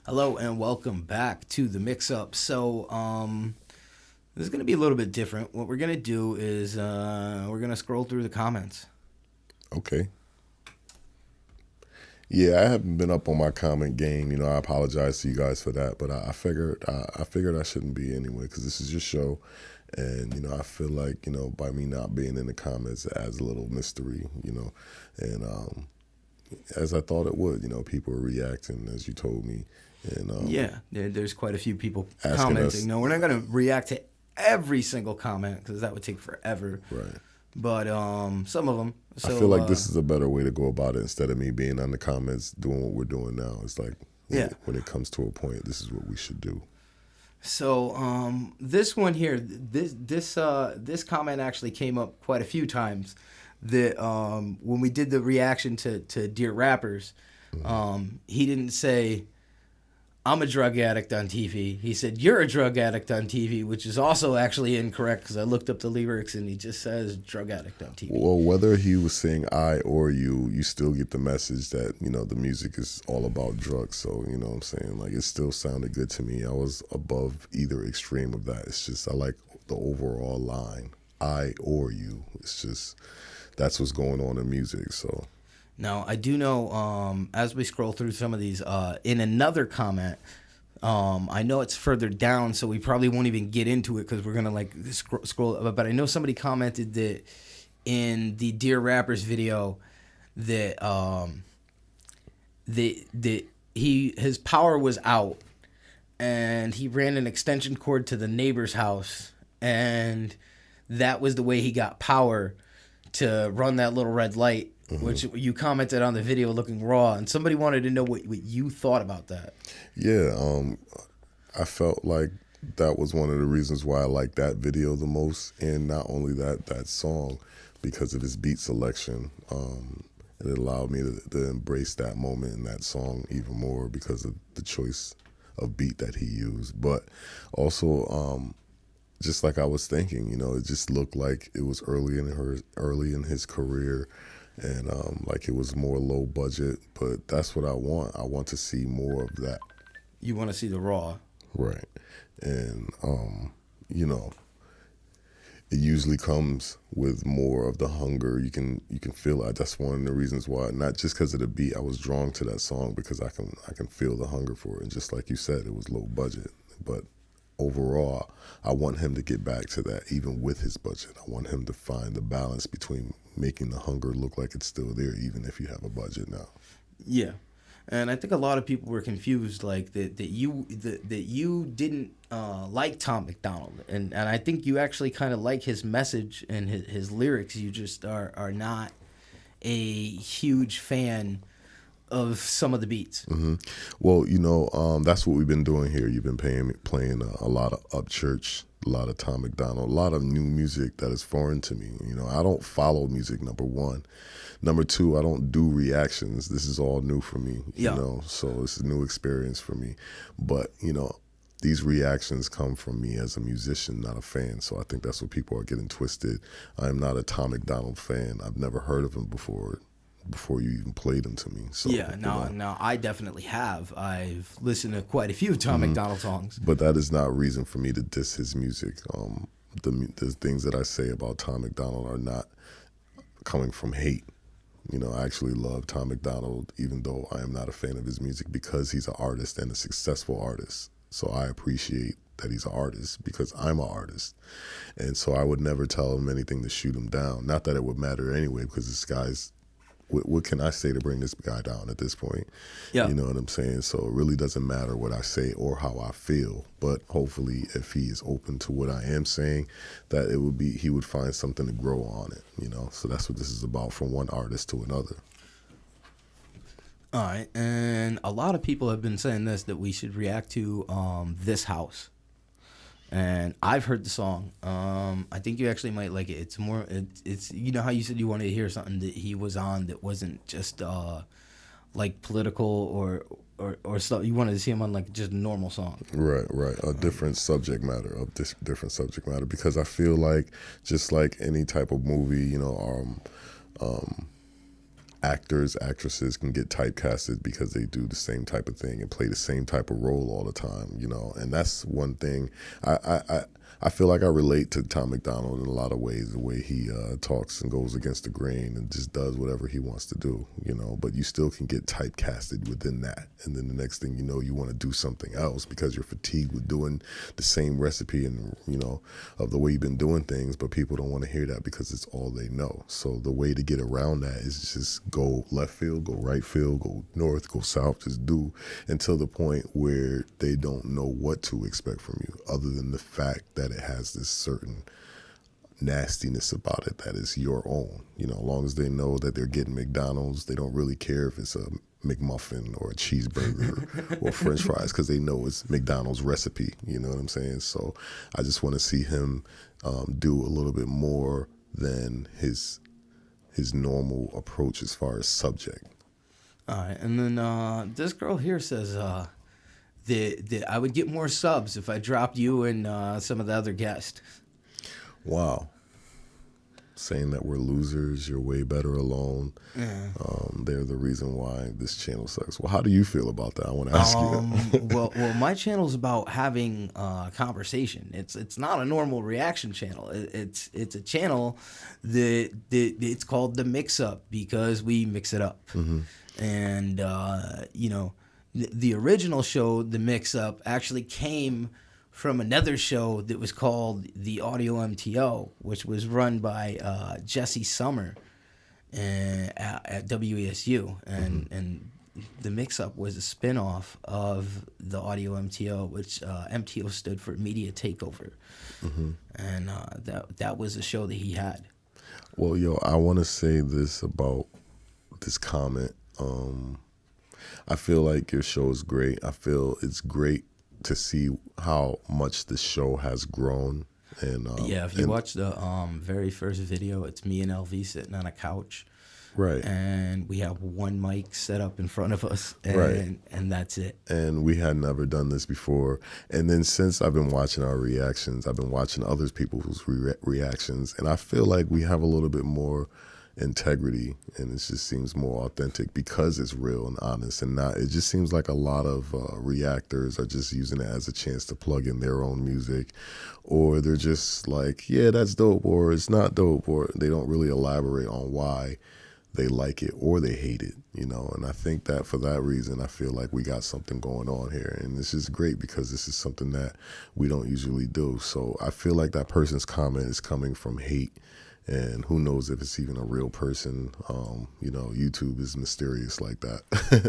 Hello and welcome back to the mix up. This is going to be a little bit different. What we're going to do is we're going to scroll through the comments. Okay. Yeah, I haven't been up on my comment game. I apologize to you guys for that, but I figured I shouldn't be anyway because this is your show, and I feel like by me not being in the comments it adds a little mystery. And as I thought it would. People are reacting as you told me, and Yeah, there's quite a few people asking commenting. us No, we're not going to react to every single comment because that would take forever. right. But some of them. I feel like this is a better way to go about it instead of me being on the comments doing what we're doing now. It's like Yeah. when it comes to a point, this is what we should do. This one here, this comment actually came up quite a few times. That when we did the reaction to Dear Rappers, he didn't say I'm a drug addict on TV. He said you're a drug addict on TV, which is also actually incorrect because I looked up the lyrics and he just says drug addict on TV. Well, whether he was saying I or you still get the message that, the music is all about drugs. So, you know what I'm saying? Like, it still sounded good to me. I was above either extreme of that. It's just, I like the overall line, I or you. It's just, that's what's going on in music. So, Now, I do know, as we scroll through some of these, in another comment, I know it's further down, so we probably won't even get into it because we're going to like scroll. But I know somebody commented that in the Dear Rappers video that his power was out and he ran an extension cord to the neighbor's house and that was the way he got power to run that little red light, which you commented on the video looking raw, and somebody wanted to know what you thought about that. yeah, I felt like that was one of the reasons why I liked that video the most. And not only that song, because of his beat selection. It allowed me to embrace that moment in that song even more because of the choice of beat that he used. But also, just like I was thinking, it just looked like it was early in his career, and like it was more low budget. But that's what I want. I want to see more of that, You want to see the raw. right? And you know, it usually comes with more of the hunger. You can feel it. That's one of the reasons why, not just because of the beat. I was drawn to that song because I can feel the hunger for it. And just like you said, it was low budget, but overall, I want him to get back to that, even with his budget. I want him to find the balance between making the hunger look like it's still there, even if you have a budget now. Yeah. And I think a lot of people were confused, like that you didn't like Tom McDonald, and I think you actually kind of like his message and his lyrics. You just are not a huge fan of some of the beats. Well, that's what we've been doing here. You've been playing a lot of Upchurch, a lot of Tom McDonald, a lot of new music that is foreign to me. I don't follow music, number one. Number two, I don't do reactions. This is all new for me, Yeah. so it's a new experience for me. But, these reactions come from me as a musician, not a fan. So I think that's what people are getting twisted. I'm not a Tom McDonald fan. I've never heard of him before you even played him to me. So Yeah, now I definitely have. I've listened to quite a few Tom McDonald songs. but that is not a reason for me to diss his music. The things that I say about Tom McDonald are not coming from hate. I actually love Tom McDonald, even though I am not a fan of his music, because he's an artist and a successful artist. So I appreciate that he's an artist because I'm an artist. And so I would never tell him anything to shoot him down. Not that it would matter anyway, because this guy's, what can I say to bring this guy down at this point? Yeah. You know what I'm saying? So it really doesn't matter what I say or how I feel. But hopefully, if he is open to what I am saying, that he would find something to grow on it. So that's what this is about, from one artist to another. All right, and a lot of people have been saying that we should react to This House. And I've heard the song. I think you actually might like it. It's more. It's you know how you said you wanted to hear something that he was on that wasn't just like political or stuff. You wanted to see him on like just a normal song. Right. A different subject matter, different subject matter, because I feel like, just like any type of movie, actors, actresses can get typecasted because they do the same type of thing and play the same type of role all the time, you know. And that's one thing I feel like I relate to Tom MacDonald in a lot of ways, the way he talks and goes against the grain and just does whatever he wants to do, you know. But you still can get typecasted within that. And then the next thing you know, you want to do something else because you're fatigued with doing the same recipe and, you know, of the way you've been doing things. But people don't want to hear that because it's all they know. So the way to get around that is just go left field, go right field, go north, go south, just do until the point where they don't know what to expect from you other than the fact that it has this certain nastiness about it that is your own. You know, as long as they know that they're getting McDonald's, they don't really care if it's a McMuffin or a cheeseburger or French fries because they know it's McDonald's recipe. You know what I'm saying? So I just want to see him do a little bit more than his normal approach as far as subject. All right, and then this girl here says that I would get more subs if I dropped you and some of the other guests. Wow. Saying that we're losers, you're way better alone. Yeah. They're the reason why this channel sucks. Well, how do you feel about that? I want to ask you. well, my channel's about having conversation. It's not a normal reaction channel. It's a channel that it's called The Mix Up because we mix it up. Mm-hmm. And you know, the original show, The Mix Up, actually came from another show that was called The Audio MTO, which was run by Jesse Summer at WESU. And The Mix Up was a spinoff of The Audio MTO, which MTO stood for Media Takeover. Mm-hmm. And that was a show that he had. Well, yo, I want to say this about this comment. I feel like your show is great. I feel it's great to see how much the show has grown. And yeah, if you watch the very first video, it's me and LV sitting on a couch. Right. And we have one mic set up in front of us, and, right. And that's it. And we had never done this before. And then since I've been watching our reactions, I've been watching other people's reactions, and I feel like we have a little bit more integrity, and it just seems more authentic because it's real and honest, and not. It just seems like a lot of reactors are just using it as a chance to plug in their own music, or they're just like, yeah, that's dope, or it's not dope, or they don't really elaborate on why they like it or they hate it, you know. And I think that for that reason, I feel like we got something going on here, and this is great because this is something that we don't usually do. So I feel like that person's comment is coming from hate. And who knows if it's even a real person? You know, YouTube is mysterious like that.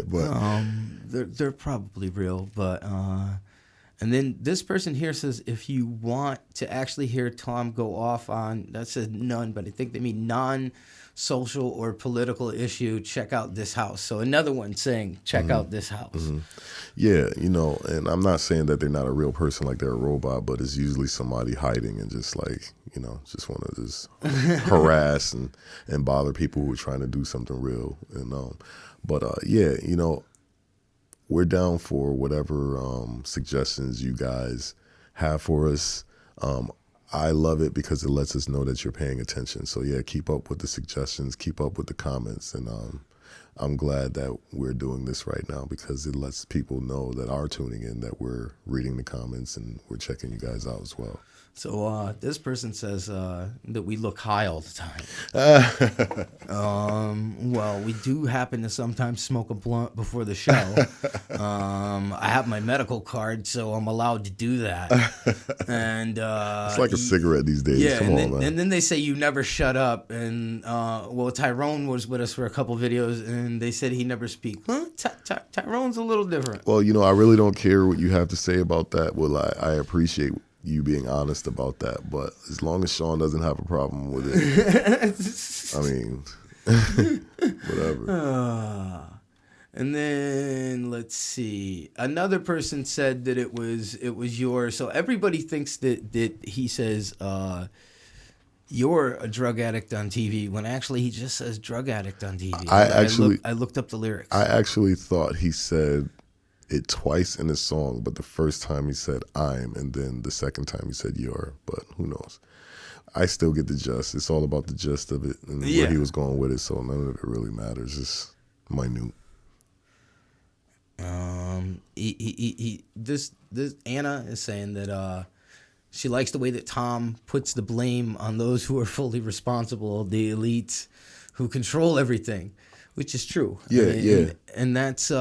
But they're probably real. But and then this person here says, if you want to actually hear Tom go off on, that says none, but I think they mean non-social or political issue, check out this house. So another one saying, check out this house. Mm-hmm. Yeah, you know, and I'm not saying that they're not a real person, like they're a robot, but it's usually somebody hiding and just like, you know, just want to just harass and bother people who are trying to do something real. And but yeah, you know, we're down for whatever suggestions you guys have for us. I love it because it lets us know that you're paying attention. So yeah, keep up with the suggestions, keep up with the comments, and I'm glad that we're doing this right now because it lets people know that are tuning in that we're reading the comments and we're checking you guys out as well. So this person says that we look high all the time. Well, we do happen to sometimes smoke a blunt before the show. I have my medical card, so I'm allowed to do that. And it's like a cigarette these days. Yeah, Come on, man. man. And then they say you never shut up. And well, Tyrone was with us for a couple videos, and they said he never speak. Huh? Tyrone's a little different. Well, you know, I really don't care what you have to say about that. Well, I appreciate you being honest about that, but as long as Sean doesn't have a problem with it, I mean, whatever. And then let's see. Another person said that it was yours. So everybody thinks that he says you're a drug addict on TV when actually he just says drug addict on TV. I looked up the lyrics. I actually thought he said it twice in his song, but the first time he said I'm, and then the second time he said you're, but who knows? I still get the gist. It's all about the gist of it and where he was going with it. So none of it really matters. It's minute. This Anna is saying that she likes the way that Tom puts the blame on those who are fully responsible, the elites who control everything, which is true. And that's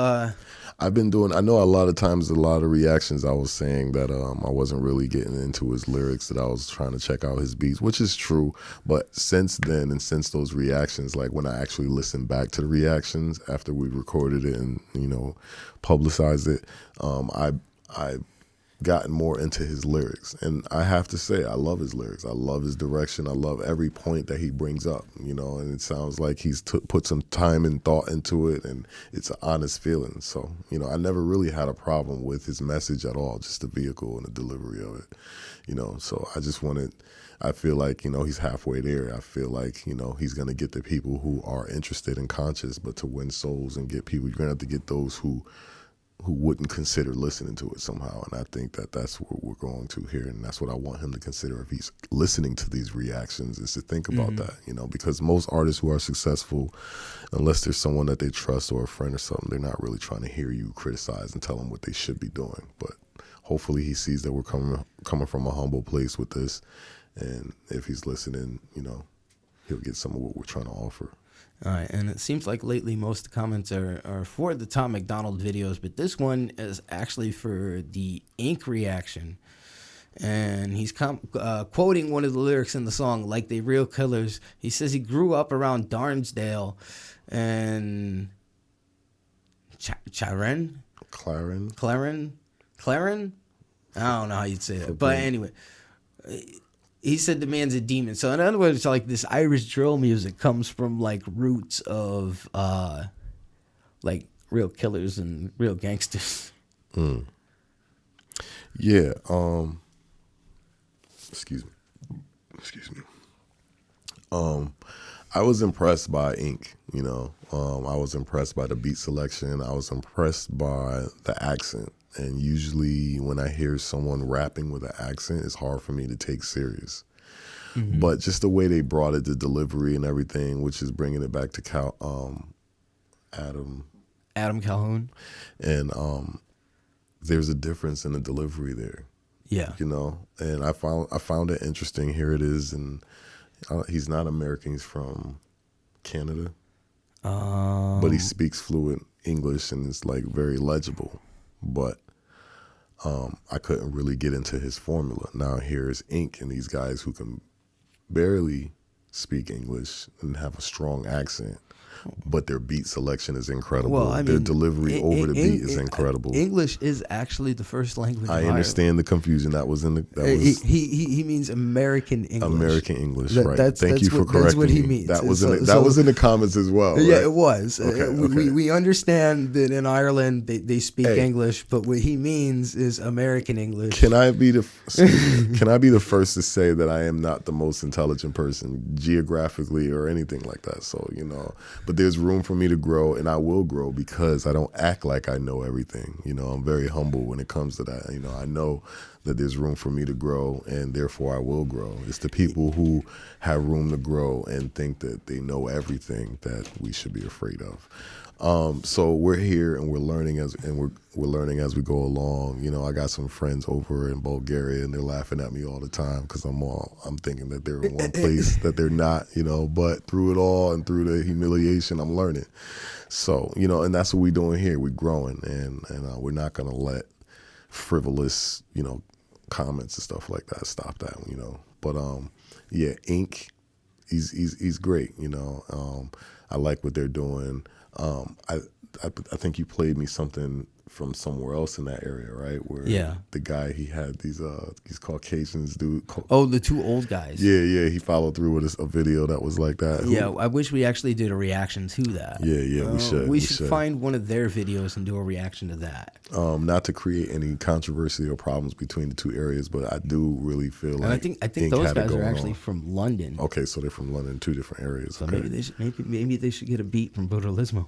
I've been doing. I know a lot of times, a lot of reactions, I was saying that I wasn't really getting into his lyrics, that I was trying to check out his beats, which is true. But since then, and since those reactions, like when I actually listened back to the reactions after we recorded it and publicized it, I gotten more into his lyrics, and I have to say I love his lyrics. I love his direction. I love every point that he brings up, and it sounds like he's put some time and thought into it, and it's an honest feeling. So I never really had a problem with his message at all, just the vehicle and the delivery of it. So I feel like he's halfway there. I feel like he's gonna get the people who are interested and conscious, but to win souls and get people, you're gonna have to get those who wouldn't consider listening to it somehow. And I think that that's what we're going to here. And that's what I want him to consider if he's listening to these reactions, is to think about that, because most artists who are successful, unless there's someone that they trust or a friend or something, they're not really trying to hear you criticize and tell them what they should be doing. But hopefully he sees that we're coming from a humble place with this. And if he's listening, he'll get some of what we're trying to offer. All right, and it seems like lately most of the comments are for the Tom MacDonald videos, but this one is actually for the Ink reaction. And he's quoting one of the lyrics in the song, "Like They Real Killers." He says he grew up around Darnsdale and Claren. I don't know how you'd say that, but anyway. He said the man's a demon. So in other words, like this Irish drill music comes from like roots of like real killers and real gangsters. Yeah. Excuse me. I was impressed by Ink. I was impressed by the beat selection. I was impressed by the accent. And usually when I hear someone rapping with an accent, it's hard for me to take serious. But just the way they brought it, the delivery and everything, which is bringing it back to Adam Calhoun. And there's a difference in the delivery there. Yeah. And I found it interesting. Here it is. And he's not American. He's from Canada. But he speaks fluent English and it's like very legible. But I couldn't really get into his formula. Now here's Ink and these guys who can barely speak English and have a strong accent, but their beat selection is incredible. Well, their delivery over the beat is incredible. English is actually the first language. I understand the confusion that was in the. He means American English. American English, right? Thank you for correcting me. That's what he means. That was in the comments as well. Yeah, right? It was. Okay. We understand that in Ireland they speak English, but what he means is American English. Can I be the first to say that I am not the most intelligent person geographically or anything like that? So but there's room for me to grow, and I will grow because I don't act like I know everything. I'm very humble when it comes to that. I know that there's room for me to grow, and therefore I will grow. It's the people who have room to grow and think that they know everything that we should be afraid of. So we're here and we're learning as we go along. I got some friends over in Bulgaria and they're laughing at me all the time because I'm thinking that they're in one place that they're not, but through it all and through the humiliation, I'm learning. So, and that's what we're doing here. We're growing and we're not going to let frivolous, comments and stuff like that stop that, But yeah, Ink, he's great, I like what they're doing. I think you played me something from somewhere else in that area, right? Where the guy, he had these Caucasians do. The two old guys. Yeah. He followed through with a video that was like that. Yeah, I wish we actually did a reaction to that. Yeah, we should. We should find one of their videos and do a reaction to that. Not to create any controversy or problems between the two areas, but I do really feel like. And I think those guys are actually from London. Okay, so they're from London, two different areas. So okay. maybe they should get a beat from Brutalismo.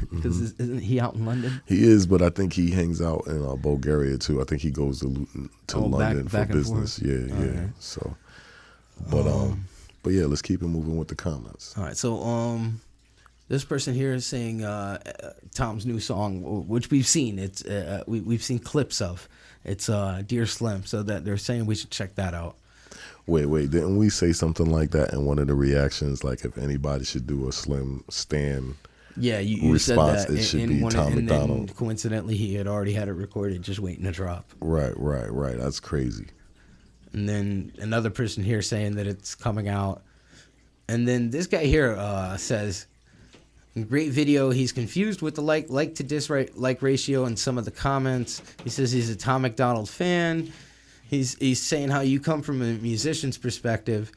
Because isn't he out in London? He is, but I think he hangs out in Bulgaria too. I think he goes to London back for business. Yeah. Okay. So, But yeah, let's keep it moving with the comments. All right, so this person here is saying Tom's new song, which we've seen. It's we've seen clips of. It's Dear Slim, so that they're saying we should check that out. Wait, didn't we say something like that in one of the reactions? Like if anybody should do a Slim Stan you response, said that it should be Tom MacDonald. And coincidentally, he had already had it recorded, just waiting to drop. Right. That's crazy. And then another person here saying that it's coming out. And then this guy here says, great video. He's confused with the like to dislike ratio in some of the comments. He says he's a Tom MacDonald fan. He's saying how you come from a musician's perspective.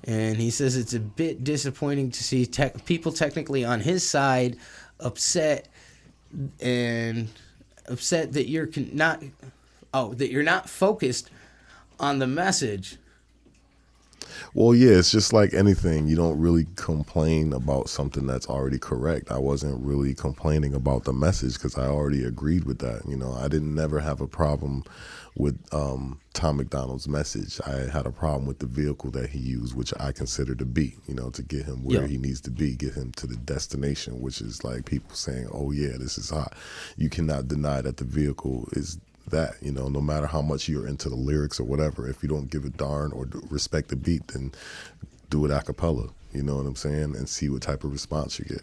And he says it's a bit disappointing to see people technically on his side upset that you're not focused on the message. Well, yeah, it's just like anything. You don't really complain about something that's already correct. I wasn't really complaining about the message because I already agreed with that. You know, I didn't never have a problem with Tom MacDonald's message. I had a problem with the vehicle that he used, which I consider to be, you know, to get him where he needs to be, get him to the destination, which is like people saying, oh, yeah, this is hot. You cannot deny that the vehicle is that, you know, no matter how much you're into the lyrics or whatever, if you don't give a darn or respect the beat, then do it a cappella, you know what I'm saying, and see what type of response you get.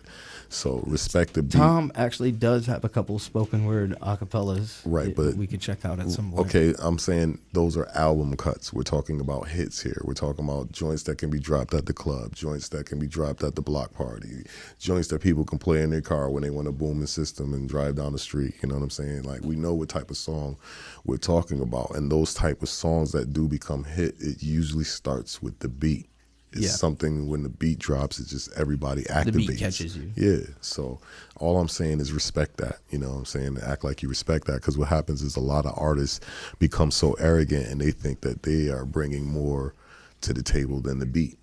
So respect the beat. Tom actually does have a couple spoken word acapellas, right? But we could check out at some point. Okay, I'm saying those are album cuts. We're talking about hits here. We're talking about joints that can be dropped at the club, joints that can be dropped at the block party, joints that people can play in their car when they want a booming system and drive down the street. You know what I'm saying? Like, we know what type of song we're talking about, and those type of songs that do become hit, it usually starts with the beat. It's something when the beat drops, it's just everybody activates. The beat catches you. Yeah. So all I'm saying is respect that. You know what I'm saying? Act like you respect that, because what happens is a lot of artists become so arrogant and they think that they are bringing more to the table than the beat.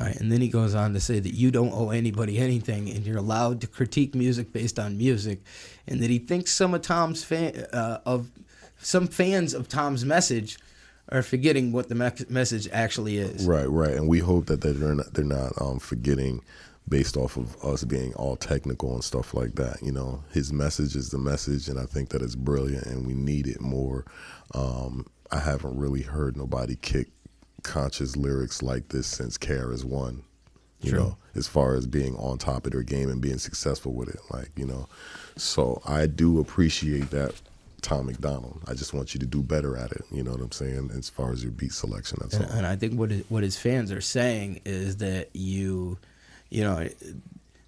All right, and then he goes on to say that you don't owe anybody anything and you're allowed to critique music based on music, and that he thinks some of some fans of Tom's message are forgetting what the message actually is. Right, and we hope that they're not forgetting based off of us being all technical and stuff like that. You know, his message is the message, and I think that it's brilliant, and we need it more. I haven't really heard nobody kick conscious lyrics like this since KRS-One. You know, as far as being on top of their game and being successful with it, like, you know. So I do appreciate that, Tom MacDonald. I just want you to do better at it. You know what I'm saying? As far as your beat selection, that's all. And I think what his fans are saying is that you know,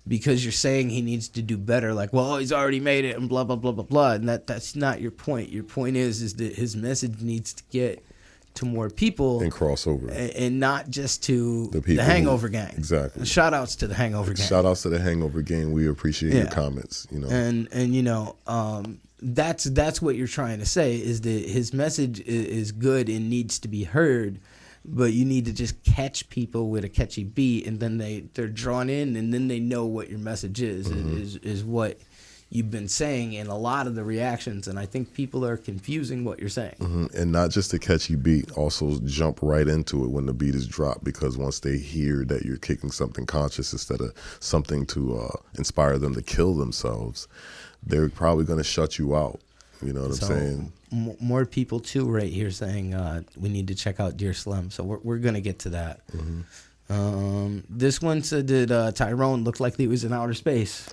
because you're saying he needs to do better, like, well, he's already made it and blah blah blah blah blah, and that's not your point. Your point is that his message needs to get to more people and crossover, and not just to the Hangover Gang. Exactly. Shout outs to the Hangover Gang. Shout outs to the Hangover Gang. We appreciate your comments. You know, and you know, that's what you're trying to say, is that his message is good and needs to be heard, but you need to just catch people with a catchy beat, and then they're drawn in, and then they know what your message is. Is what you've been saying in a lot of the reactions, and I think people are confusing what you're saying. And not just a catchy beat, also jump right into it when the beat is dropped, because once they hear that you're kicking something conscious instead of something to inspire them to kill themselves, they're probably going to shut you out. You know what I'm saying? More people too right here saying we need to check out Dear Slim. So we're going to get to that. This one said that Tyrone looked like he was in outer space.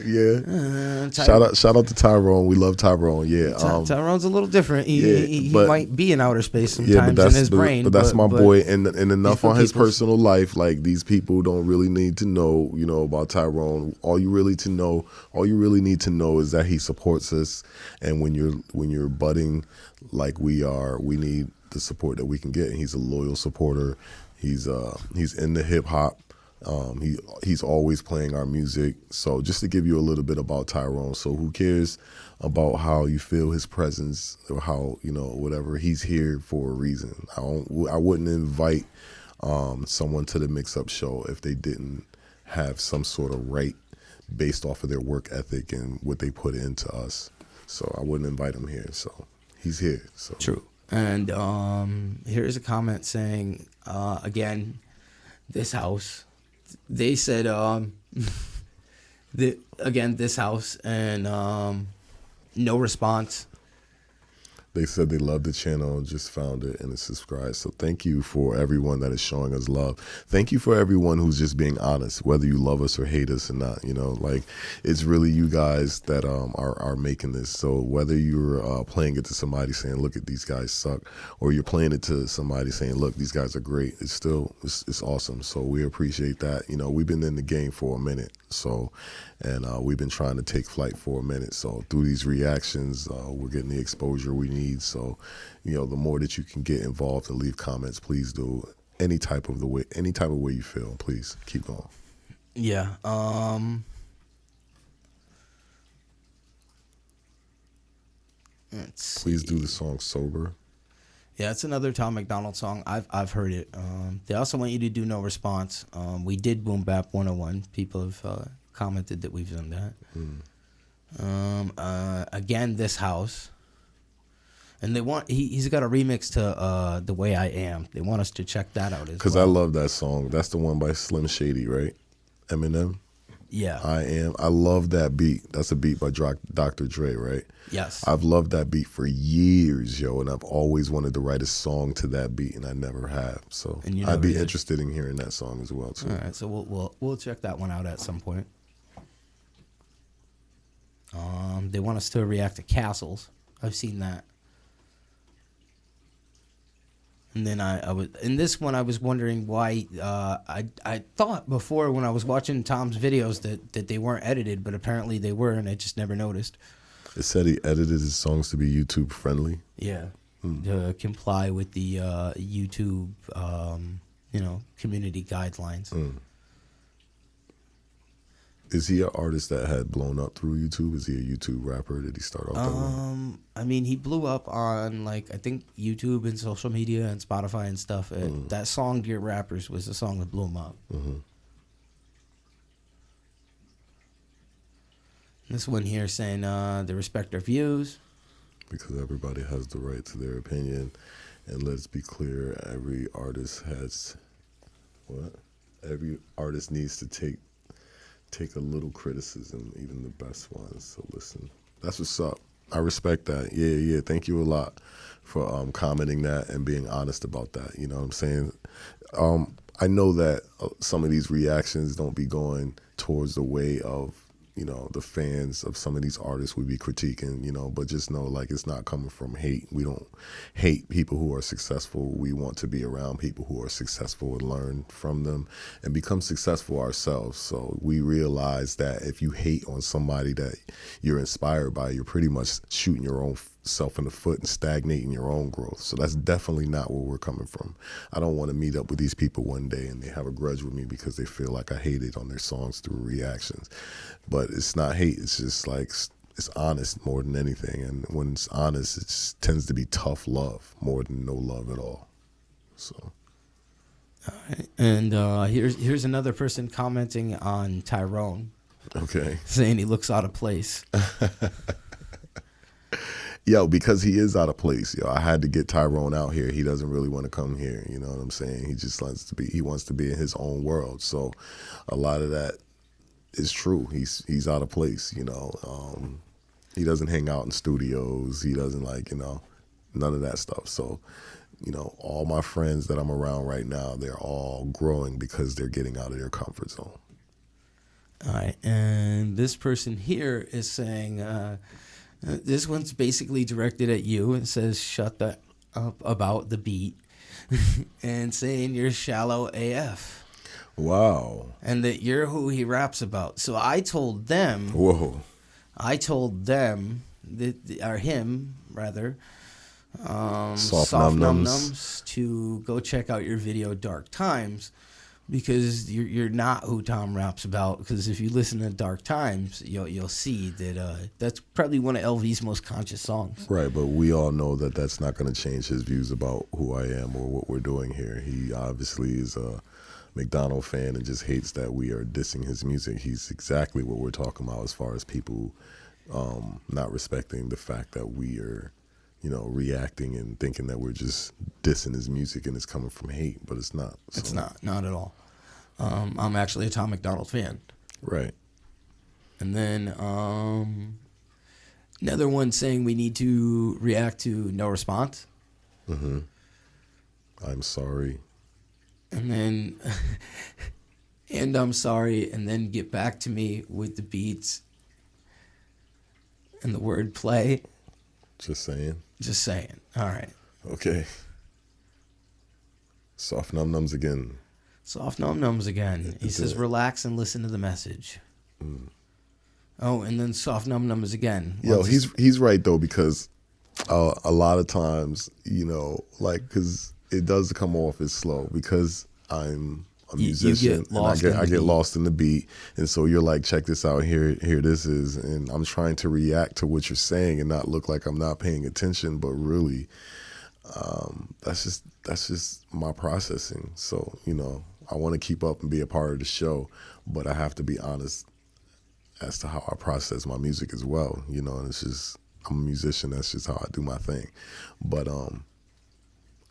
Yeah. Shout out to Tyrone. We love Tyrone. Yeah. Tyrone's a little different. He might be in outer space sometimes in his brain. But that's my boy. And enough on his personal life. Like, these people don't really need to know, you know, about Tyrone. All you really need to know is that he supports us. And when you're budding like we are, we need the support that we can get. And he's a loyal supporter. He's in the hip hop. He's always playing our music. So just to give you a little bit about Tyrone. So who cares about how you feel his presence or how, you know, whatever, he's here for a reason. I wouldn't invite someone to the Mix Up show if they didn't have some sort of right based off of their work ethic and what they put into us. So I wouldn't invite him here. So he's here. So true. And here's a comment saying Again, this house. They said again, this house, and no response. They said they loved the channel, just found it, and it's subscribed. So thank you for everyone that is showing us love. Thank you for everyone who's just being honest, whether you love us or hate us or not. You know, like, it's really you guys that are making this. So whether you're playing it to somebody saying, look at these guys suck, or you're playing it to somebody saying, look, these guys are great, it's still, it's awesome. So we appreciate that. You know, we've been in the game for a minute. So, and we've been trying to take flight for a minute. So through these reactions, we're getting the exposure we need. So, you know, the more that you can get involved and leave comments, please do. Any type of way you feel, please keep going. Yeah. Please do the song "Sober." Yeah, it's another Tom MacDonald song. I've heard it. They also want you to do No Response. We did Boom Bap 101. People have commented that we've done that. Again, This House. And they want he's got a remix to The Way I Am. They want us to check that out as well. Because I love that song. That's the one by Slim Shady, right? Eminem. Yeah. I Am. I love that beat. That's a beat by Dr. Dre, right? Yes. I've loved that beat for years, yo, and I've always wanted to write a song to that beat, and I never have. So I'd be interested in hearing that song as well, too. All right, so we'll check that one out at some point. They want us to react to Castles. I've seen that. And then I was in this one. I was wondering why. I thought before when I was watching Tom's videos that they weren't edited, but apparently they were, and I just never noticed. It said he edited his songs to be YouTube friendly. Yeah, to comply with the YouTube, community guidelines. Is he an artist that had blown up through YouTube? Is he a YouTube rapper? Did he start off that way? I mean, he blew up on, I think YouTube and social media and Spotify and stuff. That song, Dear Rappers, was the song that blew him up. This one here saying they respect our views. Because everybody has the right to their opinion. And let's be clear, every artist has... What? Every artist needs to take a little criticism, even the best ones. So listen, that's what's up. I respect that. Yeah. Thank you a lot for commenting that and being honest about that. You know what I'm saying? I know that some of these reactions don't be going towards the way of, the fans of some of these artists we be critiquing, but just know, it's not coming from hate. We don't hate people who are successful. We want to be around people who are successful and learn from them and become successful ourselves. So we realize that if you hate on somebody that you're inspired by, you're pretty much shooting your own self in the foot and stagnating your own growth. So that's definitely not where we're coming from. I don't want to meet up with these people one day and they have a grudge with me because they feel like I hated on their songs through reactions. But it's not hate. It's just it's honest more than anything. And when it's honest, it tends to be tough love more than no love at all. So. All right. And here's another person commenting on Tyrone. Okay. Saying he looks out of place. Yo, because he is out of place. Yo, I had to get Tyrone out here. He doesn't really want to come here. You know what I'm saying? He just wants to be in his own world. So a lot of that is true. He's out of place. He doesn't hang out in studios. He doesn't none of that stuff. So, all my friends that I'm around right now, they're all growing because they're getting out of their comfort zone. All right. And this person here is saying, this one's basically directed at you and says, shut the up about the beat and saying you're shallow AF. Wow. And that you're who he raps about. So I told them. Whoa. I told them, or him, rather, Soft Num Nums, to go check out your video Dark Times, because you're not who Tom raps about. Because if you listen to Dark Times, you'll see that that's probably one of LV's most conscious songs. Right, but we all know that that's not going to change his views about who I am or what we're doing here. He obviously is a McDonald fan and just hates that we are dissing his music. He's exactly what we're talking about as far as people not respecting the fact that we are, reacting and thinking that we're just dissing his music and it's coming from hate, but it's not. So. It's not at all. I'm actually a Tom MacDonald fan. Right. And then another one saying we need to react to No Response. Mm-hmm. I'm sorry. And then, and I'm sorry, and then get back to me with the beats and the word play. Just saying. Just saying. All right. Okay. Soft Num Nums again. Soft Num Nums again. He says, relax and listen to the message. Mm. Oh, and then Soft Num Nums again. Yo, he's right, though, because a lot of times, because it does come off as slow because I'm a musician and I get lost in the beat. And so you're like, check this out, here this is. And I'm trying to react to what you're saying and not look like I'm not paying attention, but really, that's just my processing. So, I want to keep up and be a part of the show, but I have to be honest as to how I process my music as well, and it's just, I'm a musician, that's just how I do my thing. But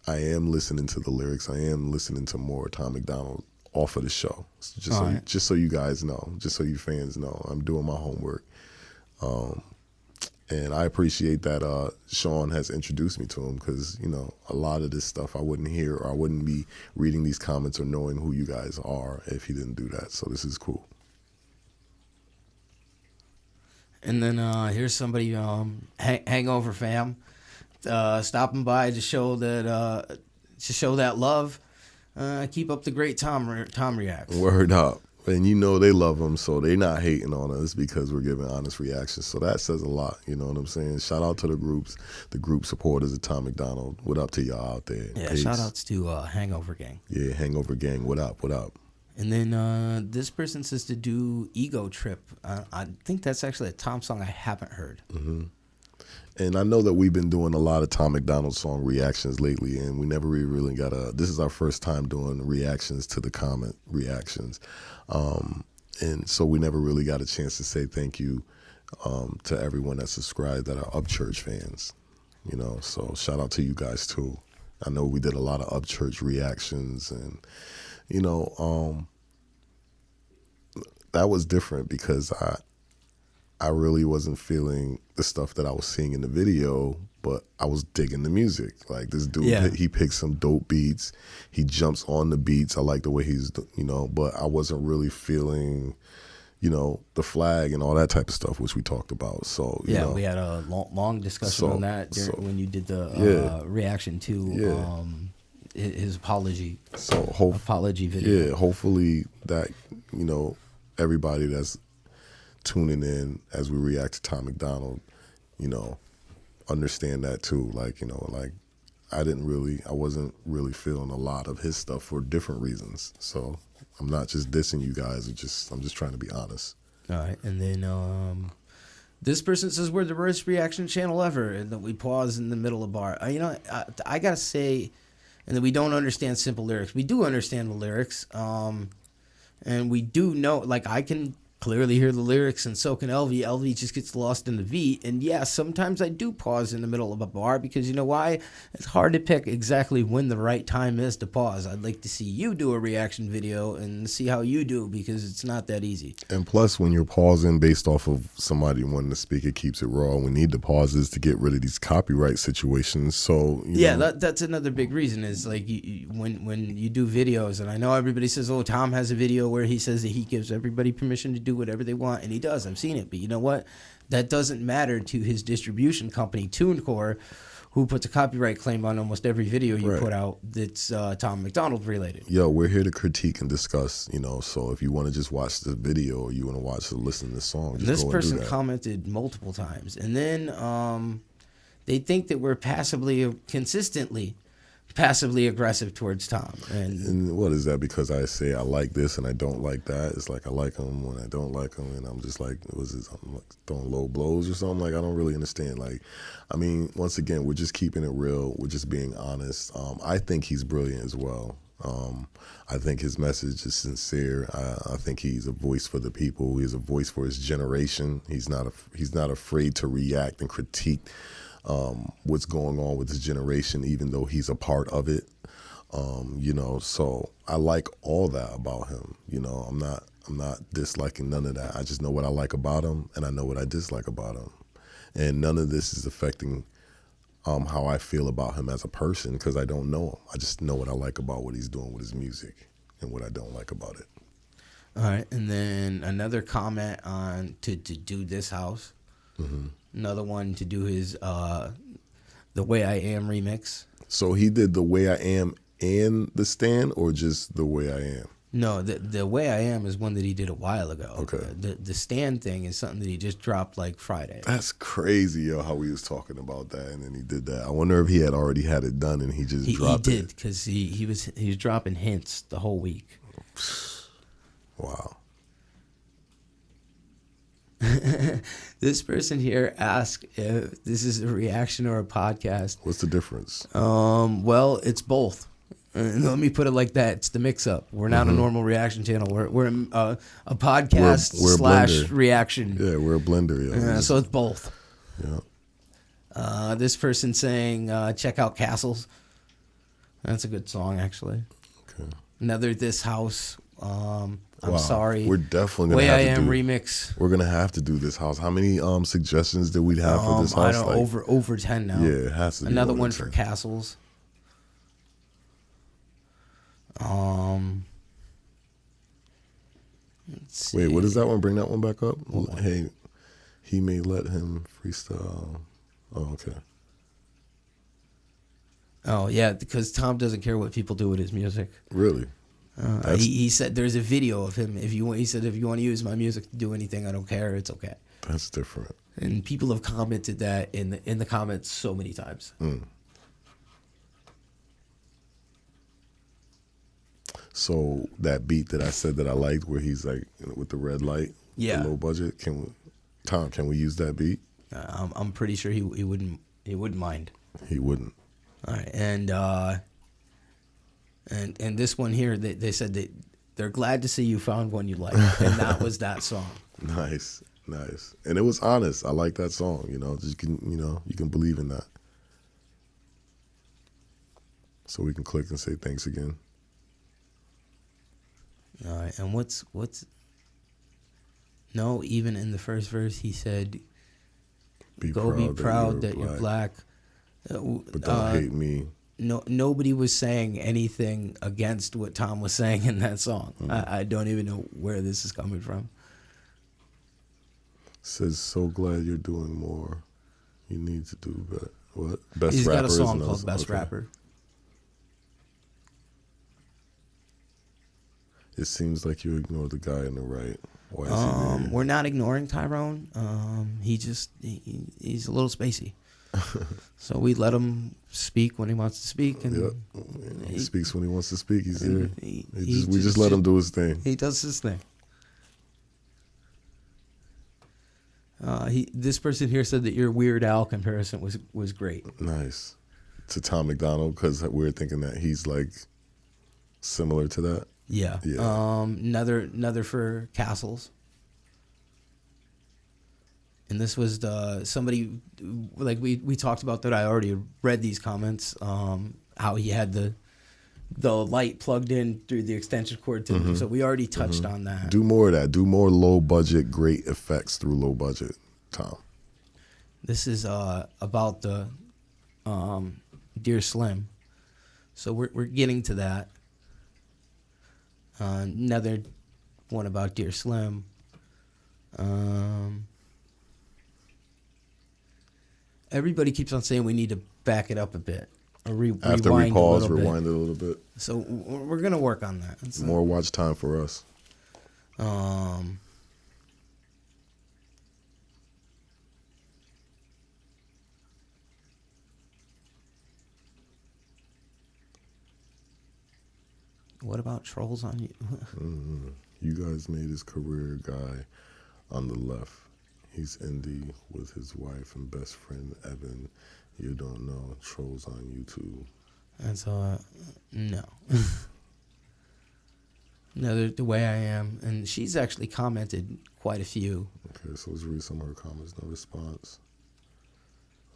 I am listening to the lyrics. I am listening to more Tom MacDonald off of the show. Just so you guys know, just so you fans know, I'm doing my homework. And I appreciate that Sean has introduced me to him because, a lot of this stuff I wouldn't hear or I wouldn't be reading these comments or knowing who you guys are if he didn't do that. So this is cool. And then here's somebody, Hangover fam, stopping by to show that love. Keep up the great Tom reacts. Word up. And they love him, so they're not hating on us because we're giving honest reactions. So that says a lot, you know what I'm saying? Shout out to the group supporters of Tom MacDonald. What up to y'all out there? Yeah, shout outs to Hangover Gang. Yeah, Hangover Gang, what up? And then this person says to do Ego Trip. I think that's actually a Tom song I haven't heard. Mm-hmm. And I know that we've been doing a lot of Tom MacDonald song reactions lately, and we never really got this is our first time doing reactions to the comment reactions. And so we never really got a chance to say thank you to everyone that subscribed that are Upchurch fans. So shout out to you guys too. I know we did a lot of Upchurch reactions, and that was different because I really wasn't feeling the stuff that I was seeing in the video, but I was digging the music. Like this dude, he picks some dope beats. He jumps on the beats. I like the way he's, but I wasn't really feeling, the flag and all that type of stuff, which we talked about. So, we had a long discussion on that when you did the reaction to his apology. Apology video. Yeah, hopefully that, everybody that's tuning in as we react to Tom MacDonald, understand that too. Like, I wasn't really feeling a lot of his stuff for different reasons. So I'm not just dissing you guys. I'm just trying to be honest. All right. And then this person says we're the worst reaction channel ever, and that we pause in the middle of bar. I gotta say, and that we don't understand simple lyrics. We do understand the lyrics, and we do know. Like I can clearly hear the lyrics, and so can LV. LV just gets lost in the beat. And yeah, sometimes I do pause in the middle of a bar because you know why? It's hard to pick exactly when the right time is to pause. I'd like to see you do a reaction video and see how you do because it's not that easy. And plus, when you're pausing based off of somebody wanting to speak, it keeps it raw. We need the pauses to get rid of these copyright situations. So that's another big reason is like when you do videos, and I know everybody says, oh, Tom has a video where he says that he gives everybody permission to do whatever they want, and he does. I've seen it, but you know what? That doesn't matter to his distribution company, TuneCore, who puts a copyright claim on almost every video you put out that's Tom MacDonald related. Yo, we're here to critique and discuss, so if you want to just watch the video or you want to listen to the song, just this go person and do that. commented multiple times, and then they think that we're consistently passively aggressive towards Tom. And what is that? Because I say I like this and I don't like that. It's like I like him when I don't like him, and I'm just like, I'm like throwing low blows or something? Like I don't really understand. Like, I mean, once again, we're just keeping it real. We're just being honest. I think he's brilliant as well. I think his message is sincere. I think he's a voice for the people. He's a voice for his generation. He's not afraid to react and critique what's going on with his generation, even though he's a part of it. You know, so I like all that about him. You know, I'm not disliking none of that. I just know what I like about him, and I know what I dislike about him, and none of this is affecting how I feel about him as a person, because I don't know him. I just know what I like about what he's doing with his music and what I don't like about it. All right, and then another comment on to do this house. Mm-hmm. Another one to do his The Way I Am remix. So he did The Way I Am and The Stand, or just The Way I Am? No, the Way I Am is one that he did a while ago. Okay. The Stand thing is something that he just dropped like Friday. That's crazy, yo, how we was talking about that, and then he did that. I wonder if he had already had it done and he just dropped it. He did, because he was dropping hints the whole week. Wow. This person here asked if this is a reaction or a podcast. What's the difference? Well, it's both. Let me put it like that. It's the mix-up. We're not a normal reaction channel. We're a podcast We're a slash blender. reaction. Yeah, we're a blender. Yo. So it's both. Yeah. This person saying, check out Castles. That's a good song, actually. Okay. Another This House. I'm Wow. sorry. We're definitely Way gonna I have to Am do. remix. We're gonna have to do This House. How many suggestions did we have for This House? I don't know, over 10 now. Yeah, it has to be Another more one than for 10. Castles. Let's see. Wait, what is that one? Bring that one back up. What one? Hey, he may let him freestyle. Oh, okay. Oh yeah, because Tom doesn't care what people do with his music. Really? He said there's a video of him. He said if you want to use my music to do anything, I don't care. It's okay. That's different. And people have commented that in the comments so many times. So that beat that I said that I liked, where he's like with the red light, Yeah. the low budget. Can we use that beat? I'm pretty sure he wouldn't mind. He wouldn't. All right, and this one here, they said that they're glad to see you found one you like, and that was that song. Nice, and it was honest. I like that song. You know, you can believe in that. So we can click and say thanks again. All right, and what's no, even in the first verse he said, be proud that you're black. But don't hate me. No, nobody was saying anything against what Tom was saying in that song. I don't even know where this is coming from. Says, so glad you're doing more. You need to do better. What? Best He's Rapper got a is song another called Best okay. Rapper. It seems like you ignore the guy on the right. Why is he there? We're not ignoring Tyrone. He's a little spacey. So we let him speak when he wants to speak, and Yep. He speaks when he wants to speak. He's there. we We just let him do his thing. He does his thing. This person here said that your Weird Al comparison was great. Nice. To Tom McDonald, because we're thinking that he's like similar to that. Yeah. Yeah. Another for Castles. And this was somebody, like we talked about that. I already read these comments. How he had the light plugged in through the extension cord to so we already touched on that. Do more of that. Do more low budget, great effects through low budget, Tom. This is about the Dear Slim. So we're getting to that. Another one about Dear Slim. Everybody keeps on saying we need to back it up a bit. Or After we rewind pause, a little rewind it a little bit. So we're gonna work on that. It's, More watch time for us. What about Trolls on You? You guys made his career guy on the left. He's indie with his wife and best friend Evan. You don't know. Trolls on YouTube. That's no. No, the Way I Am, and she's actually commented quite a few. Okay, so let's read some of her comments. No response.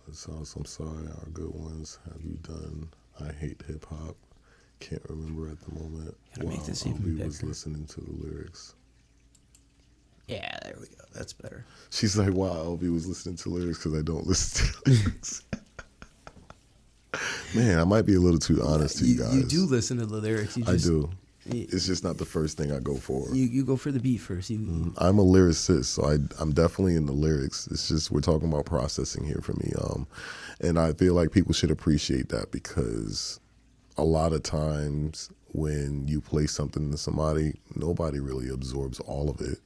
This house, I'm sorry, our good ones. Have you done? I hate hip hop. Can't remember at the moment. Gotta make this even we bigger. was listening to the lyrics. Yeah, there we go. That's better. She's like, wow, LB was listening to lyrics because I don't listen to lyrics. Man, I might be a little too honest to you guys. You do listen to the lyrics. I do. It's just not the first thing I go for. You go for the beat first. I'm a lyricist, so I'm definitely in the lyrics. It's just we're talking about processing here for me. And I feel like people should appreciate that because a lot of times when you play something to somebody, nobody really absorbs all of it.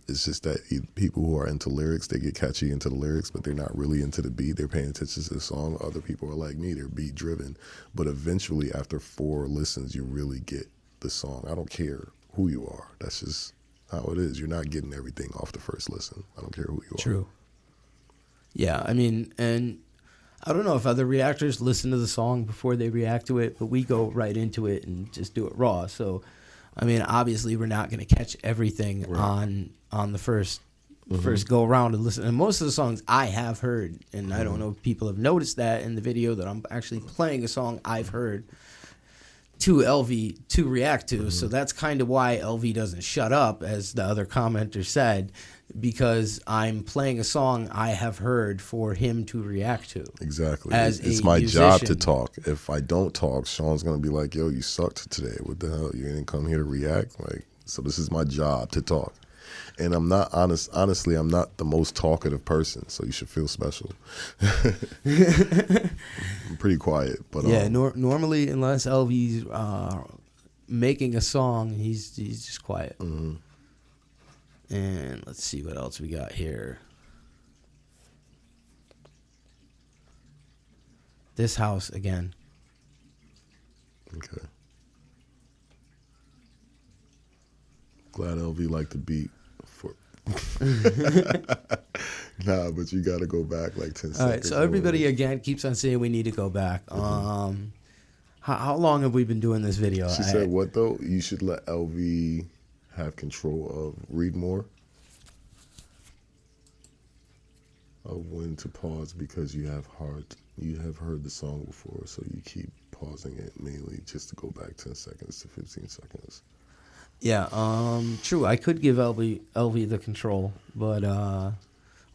It's just that people who are into lyrics, they get catchy into the lyrics, but they're not really into the beat. They're paying attention to the song. Other people are like me, they're beat driven. But eventually, after 4 listens, you really get the song. I don't care who you are. That's just how it is. You're not getting everything off the first listen. I don't care who you are. True. Yeah, I mean, and I don't know if other reactors listen to the song before they react to it, but we go right into it and just do it raw. So, I mean, obviously, we're not going to catch everything on the first go around and listen. And most of the songs I have heard, and I don't know if people have noticed that in the video that I'm actually playing a song I've heard to LV to react to. So that's kind of why LV doesn't shut up, as the other commenter said, because I'm playing a song I have heard for him to react to. Exactly. As it's a my job to musician. talk. If I don't talk, Sean's going to be like, yo, you sucked today. What the hell? You didn't come here to react? Like, so this is my job to talk. And I'm not honestly, I'm not the most talkative person, so you should feel special. I'm pretty quiet, but Yeah, normally, unless LV's making a song, he's just quiet. Mm-hmm. And let's see what else we got here. This house again. Okay. Glad LV liked the beat. Nah, but you got to go back like 10 seconds. All right, so everybody again keeps on saying we need to go back. How long have we been doing this video? She said what though? You should let LV have control of read more. Of when to pause because you have heard the song before, so you keep pausing it mainly just to go back 10 seconds to 15 seconds. Yeah, true. I could give LV the control, but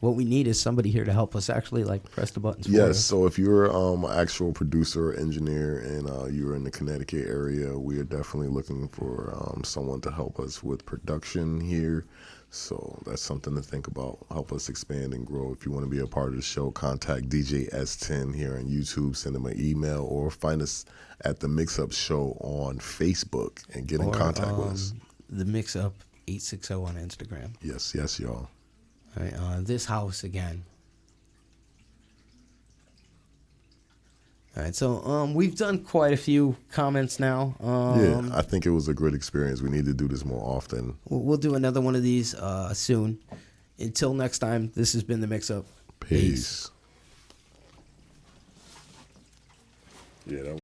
what we need is somebody here to help us actually like press the buttons. Yes, for us. so if you're an actual producer or engineer and you're in the Connecticut area, we are definitely looking for someone to help us with production here. So that's something to think about. Help us expand and grow. If you want to be a part of the show, contact DJ S10 here on YouTube. Send them an email or find us at the Mix Up Show on Facebook and get in contact with us. The Mix Up 860 on Instagram. Yes, y'all. All right, this house again. All right, so we've done quite a few comments now. Yeah, I think it was a good experience. We need to do this more often. We'll do another one of these soon. Until next time, this has been the Mix Up. Peace. Yeah, that